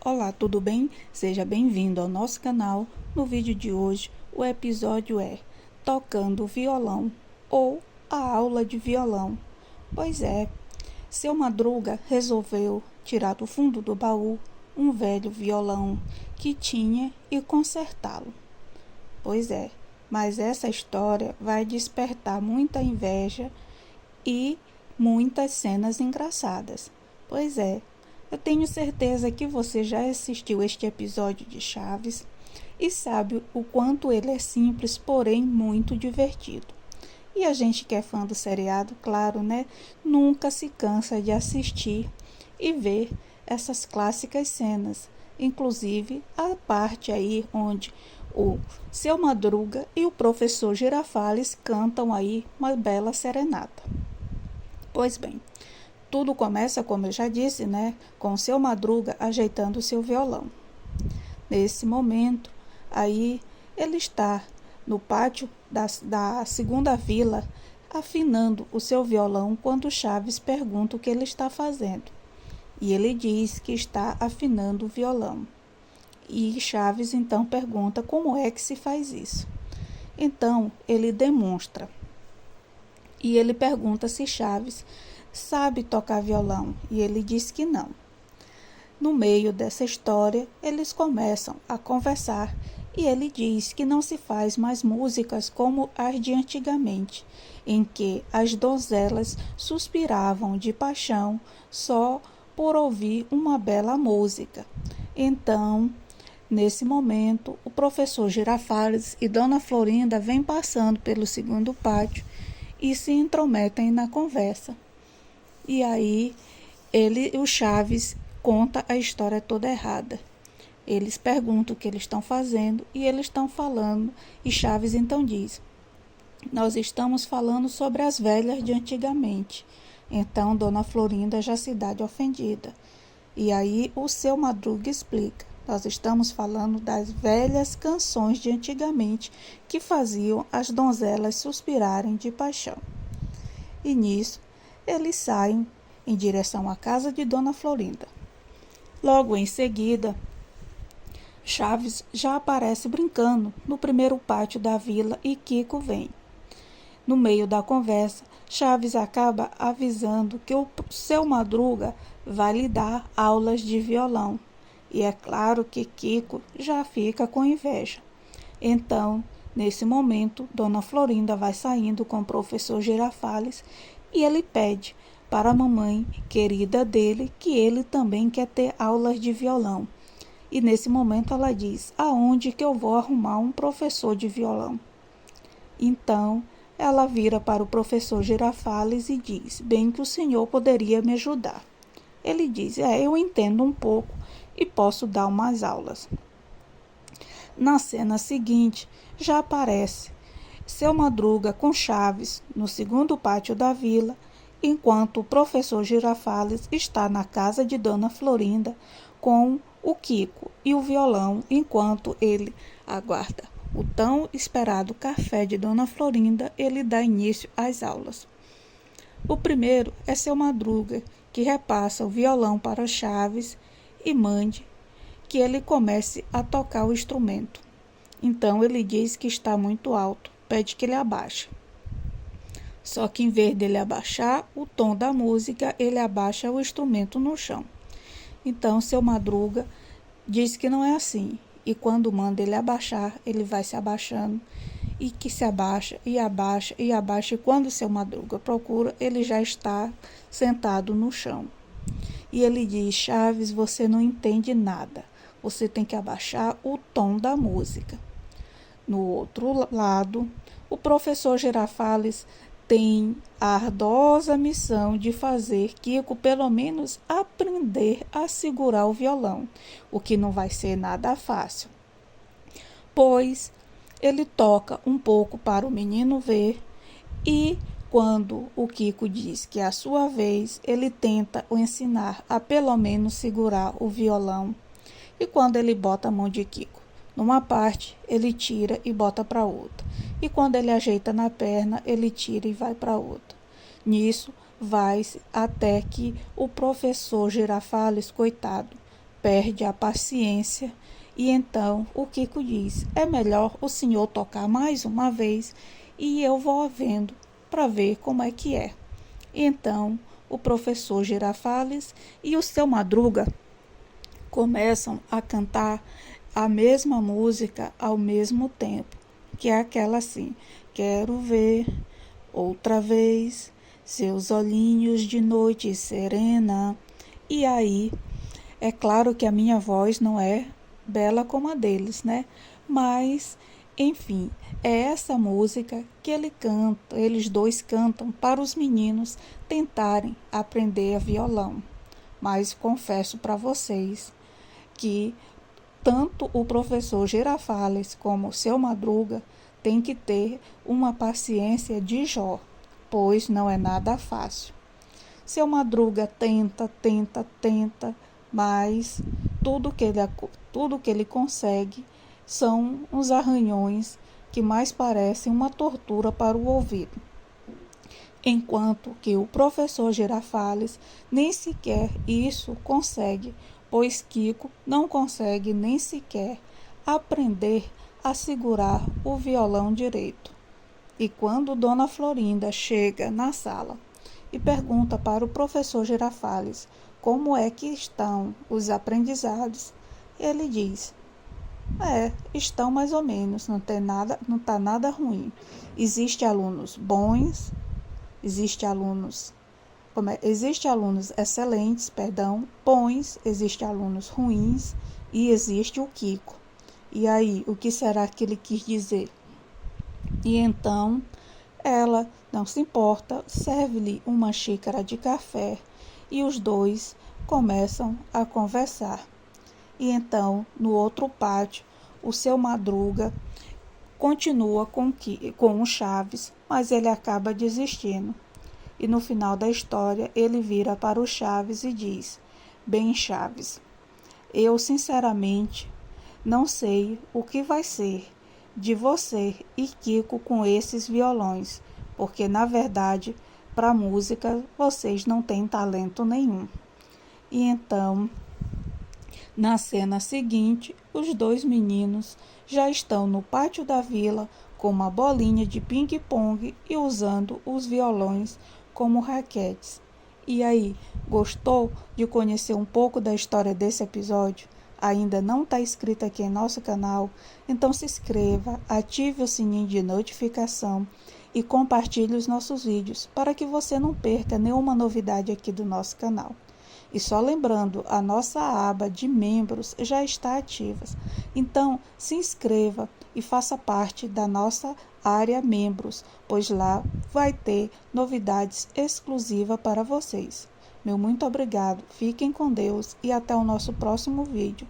Olá, tudo bem? Seja bem-vindo ao nosso canal. No vídeo de hoje, o episódio é Tocando Violão ou a aula de violão. Pois é, seu Madruga resolveu tirar do fundo do baú um velho violão que tinha e consertá-lo. Pois é, mas essa história vai despertar muita inveja e muitas cenas engraçadas. Pois é, eu tenho certeza que você já assistiu este episódio de Chaves e sabe o quanto ele é simples, porém muito divertido. E a gente que é fã do seriado, claro, né? Nunca se cansa de assistir e ver essas clássicas cenas. Inclusive a parte aí onde o Seu Madruga e o professor Girafales cantam aí uma bela serenata. Pois bem, tudo começa, como eu já disse, né, com o Seu Madruga ajeitando o seu violão. Nesse momento, aí ele está no pátio da segunda vila, afinando o seu violão quando Chaves pergunta o que ele está fazendo. E ele diz que está afinando o violão. E Chaves então pergunta como é que se faz isso. Então ele demonstra. E ele pergunta se Chaves sabe tocar violão, e ele diz que não. No meio dessa história, eles começam a conversar e ele diz que não se faz mais músicas como as de antigamente, em que as donzelas suspiravam de paixão só por ouvir uma bela música. Então, nesse momento, o professor Girafales e Dona Florinda vêm passando pelo segundo pátio e se intrometem na conversa. E aí o Chaves conta a história toda errada. Eles perguntam o que eles estão fazendo e eles estão falando. E Chaves então diz: nós estamos falando sobre as velhas de antigamente. Então Dona Florinda já se dá de ofendida. E aí o Seu Madruga explica: nós estamos falando das velhas canções de antigamente que faziam as donzelas suspirarem de paixão. E nisso eles saem em direção à casa de Dona Florinda. Logo em seguida, Chaves já aparece brincando no primeiro pátio da vila e Kiko vem. No meio da conversa, Chaves acaba avisando que o Seu Madruga vai lhe dar aulas de violão. E é claro que Kiko já fica com inveja. Então, nesse momento, Dona Florinda vai saindo com o professor Girafales e ele pede para a mamãe querida dele que ele também quer ter aulas de violão. E nesse momento ela diz: aonde que eu vou arrumar um professor de violão? Então ela vira para o professor Girafales e diz: bem que o senhor poderia me ajudar. Ele diz: eu entendo um pouco e posso dar umas aulas. Na cena seguinte já aparece Seu Madruga com Chaves no segundo pátio da vila, enquanto o professor Girafales está na casa de Dona Florinda com o Kiko e o violão, enquanto ele aguarda o tão esperado café de Dona Florinda, ele dá início às aulas. O primeiro é Seu Madruga, que repassa o violão para Chaves e mande que ele comece a tocar o instrumento. Então ele diz que está muito alto, pede que ele abaixe. Só que em vez dele abaixar o tom da música, ele abaixa o instrumento no chão. Então Seu Madruga diz que não é assim. E quando manda ele abaixar, ele vai se abaixando e que se abaixa e abaixa e abaixa. E quando Seu Madruga procura, ele já está sentado no chão. E ele diz: Chaves, você não entende nada. Você tem que abaixar o tom da música. No outro lado, o professor Girafales tem a ardosa missão de fazer Kiko pelo menos aprender a segurar o violão, o que não vai ser nada fácil, pois ele toca um pouco para o menino ver e quando o Kiko diz que é a sua vez, ele tenta o ensinar a pelo menos segurar o violão e quando ele bota a mão de Kiko numa parte, ele tira e bota para outra. E quando ele ajeita na perna, ele tira e vai para outra. Nisso, vai até que o professor Girafales, coitado, perde a paciência e então o Kiko diz: é melhor o senhor tocar mais uma vez e eu vou vendo para ver como é que é. Então o professor Girafales e o seu Madruga começam a cantar a mesma música ao mesmo tempo, que é aquela assim: quero ver outra vez seus olhinhos de noite serena. E aí, é claro que a minha voz não é bela como a deles, né? Mas, enfim, é essa música que eles dois cantam para os meninos tentarem aprender a violão. Mas confesso para vocês que tanto o professor Girafales como o seu Madruga têm que ter uma paciência de Jó, pois não é nada fácil. Seu Madruga tenta, mas tudo que ele consegue são uns arranhões que mais parecem uma tortura para o ouvido. Enquanto que o professor Girafales nem sequer isso consegue, pois Kiko não consegue nem sequer aprender a segurar o violão direito. E quando Dona Florinda chega na sala e pergunta para o professor Girafales como é que estão os aprendizados, ele diz: estão mais ou menos, não está nada ruim. Existem alunos bons, existem alunos excelentes, bons, existem alunos ruins e existe o Kiko. E aí, o que será que ele quis dizer? E então, ela não se importa, serve-lhe uma xícara de café e os dois começam a conversar. E então, no outro pátio, o seu Madruga continua com o Chaves, mas ele acaba desistindo. E no final da história, ele vira para o Chaves e diz: bem, Chaves, eu sinceramente não sei o que vai ser de você e Kiko com esses violões, porque na verdade, para música, vocês não têm talento nenhum. E então, na cena seguinte, os dois meninos já estão no pátio da vila com uma bolinha de ping-pong e usando os violões como raquetes. E aí, gostou de conhecer um pouco da história desse episódio? Ainda não está inscrito aqui em nosso canal? Então se inscreva, ative o sininho de notificação e compartilhe os nossos vídeos para que você não perca nenhuma novidade aqui do nosso canal. E só lembrando, a nossa aba de membros já está ativa. Então, se inscreva e faça parte da nossa área membros, pois lá vai ter novidades exclusivas para vocês. Meu muito obrigado, fiquem com Deus e até o nosso próximo vídeo.